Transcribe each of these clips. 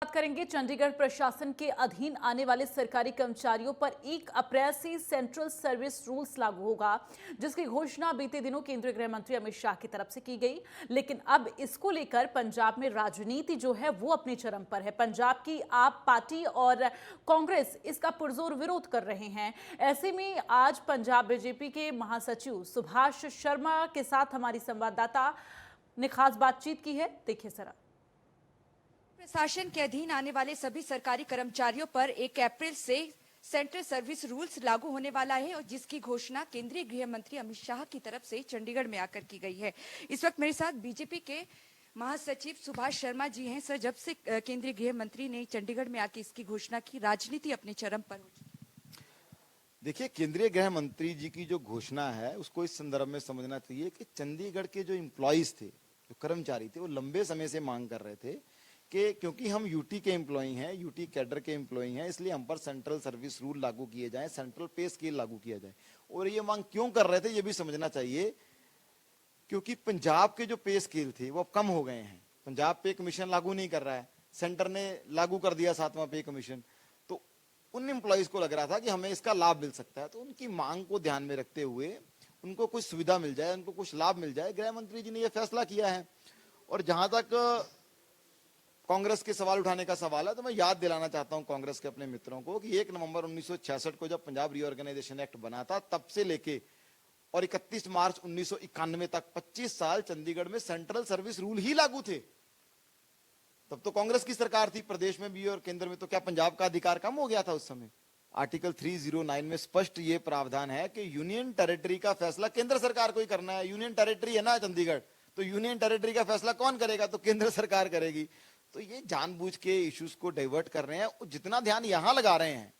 बात करेंगे चंडीगढ़ प्रशासन के अधीन आने वाले सरकारी कर्मचारियों पर 1 अप्रैल से सेंट्रल सर्विस रूल्स लागू होगा, जिसकी घोषणा बीते दिनों केंद्रीय गृह मंत्री अमित शाह की तरफ से की गई। लेकिन अब इसको लेकर पंजाब में राजनीति जो है वो अपने चरम पर है। पंजाब की आप पार्टी और कांग्रेस इसका पुरजोर विरोध कर रहे हैं। ऐसे में आज पंजाब बीजेपी के महासचिव सुभाष शर्मा के साथ हमारी संवाददाता ने खास बातचीत की है। देखिए जरा। प्रशासन के अधीन आने वाले सभी सरकारी कर्मचारियों पर 1 अप्रैल से सेंट्रल सर्विस रूल्स लागू होने वाला है और जिसकी घोषणा केंद्रीय गृह मंत्री अमित शाह की तरफ से चंडीगढ़ में आकर की गई है। इस वक्त मेरे साथ बीजेपी के महासचिव सुभाष शर्मा जी हैं। सर, जब से केंद्रीय गृह मंत्री ने चंडीगढ़ में आकर इसकी घोषणा की, राजनीति अपने चरम पर हो चुकी है। देखिए, केंद्रीय गृह मंत्री जी की जो घोषणा है उसको इस संदर्भ में समझना चाहिए कि चंडीगढ़ के जो एम्प्लॉइज थे, जो कर्मचारी थे, वो लंबे समय से मांग कर रहे थे कि क्योंकि हम यूटी के एम्प्लॉई हैं, यूटी कैडर के एम्प्लॉई हैं, इसलिए हम पर सेंट्रल सर्विस रूल लागू किए जाएं, सेंट्रल पे स्केल लागू किया जाए। और ये मांग क्यों कर रहे थे ये भी समझना चाहिए, क्योंकि पंजाब के जो पे स्केल थे वो अब कम हो गए हैं। पंजाब पे कमीशन लागू नहीं कर रहा है, सेंटर ने लागू कर दिया 7वां पे कमीशन। तो उन एम्प्लॉइज को लग रहा था कि हमें इसका लाभ मिल सकता है, तो उनकी मांग को ध्यान में रखते हुए उनको कुछ सुविधा मिल जाए, उनको कुछ लाभ मिल जाए, गृह मंत्री जी ने यह फैसला किया है। और जहां तक कांग्रेस के सवाल उठाने का सवाल है, तो मैं याद दिलाना चाहता हूं कांग्रेस के अपने मित्रों को कि 1 नवंबर 1966 को जब पंजाब रीऑर्गेनाइजेशन एक्ट बना था, तब से लेके और 31 मार्च 1991 तक 25 साल चंडीगढ़ में सेंट्रल सर्विस रूल ही लागू थे। तब तो कांग्रेस की सरकार थी प्रदेश में भी और केंद्र में, तो क्या पंजाब का अधिकार कम हो गया था उस समय? आर्टिकल 309 में स्पष्ट ये प्रावधान है कि यूनियन टेरिटरी का फैसला केंद्र सरकार को ही करना है। यूनियन टेरिटरी है ना चंडीगढ़, तो यूनियन टेरिटरी का फैसला कौन करेगा? तो केंद्र सरकार करेगी। तो ये जानबूझ के इश्यूज को डाइवर्ट कर रहे हैं। जितना ध्यान यहां लगा रहे हैं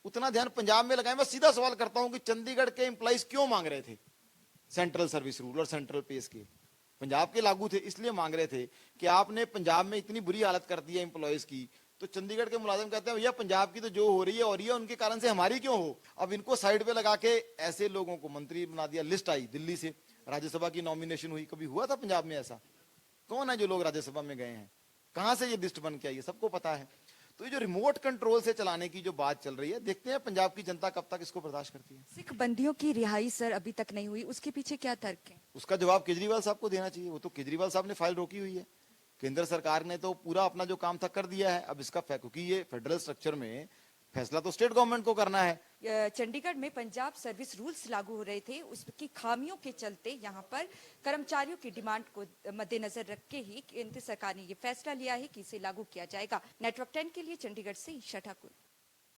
उतना ध्यान पंजाब में लगाएं। मैं सीधा सवाल करता हूं कि चंडीगढ़ के एम्प्लॉइज क्यों मांग रहे थे सेंट्रल सर्विस रूल और सेंट्रल पे स्केल? पंजाब के लागू थे इसलिए मांग रहे थे कि आपने पंजाब में इतनी बुरी हालत कर दी है एम्प्लॉइज की, तो चंडीगढ़ के मुलाजिम कहते हैं भैया पंजाब की तो जो हो रही है उनके कारण से हमारी क्यों हो? अब इनको साइड पे लगा के ऐसे लोगों को मंत्री बना दिया। लिस्ट आई दिल्ली से, राज्यसभा की नॉमिनेशन हुई। कभी हुआ था पंजाब में ऐसा? कौन है जो लोग राज्यसभा में गए हैं? कहां से ये लिस्ट बन के आई है? सबको पता है। तो ये जो रिमोट कंट्रोल से चलाने की जो बात चल रही है, देखते हैं पंजाब की जनता कब तक इसको बर्दाश्त करती है। सिख बंदियों की रिहाई सर अभी तक नहीं हुई, उसके पीछे क्या तर्क है? उसका जवाब केजरीवाल साहब को देना चाहिए। वो तो केजरीवाल साहब ने फाइल रोकी हुई है। केंद्र सरकार ने तो पूरा अपना जो काम था कर दिया है। अब इसका क्योंकि ये फेडरल स्ट्रक्चर में फैसला तो स्टेट गवर्नमेंट को करना है। चंडीगढ़ में पंजाब सर्विस रूल्स लागू हो रहे थे, उसकी खामियों के चलते यहाँ पर कर्मचारियों की डिमांड को मद्देनजर रख के ही केंद्र सरकार ने ये फैसला लिया है कि इसे लागू किया जाएगा। नेटवर्क 10 के लिए चंडीगढ़ से ईशा ठाकुर।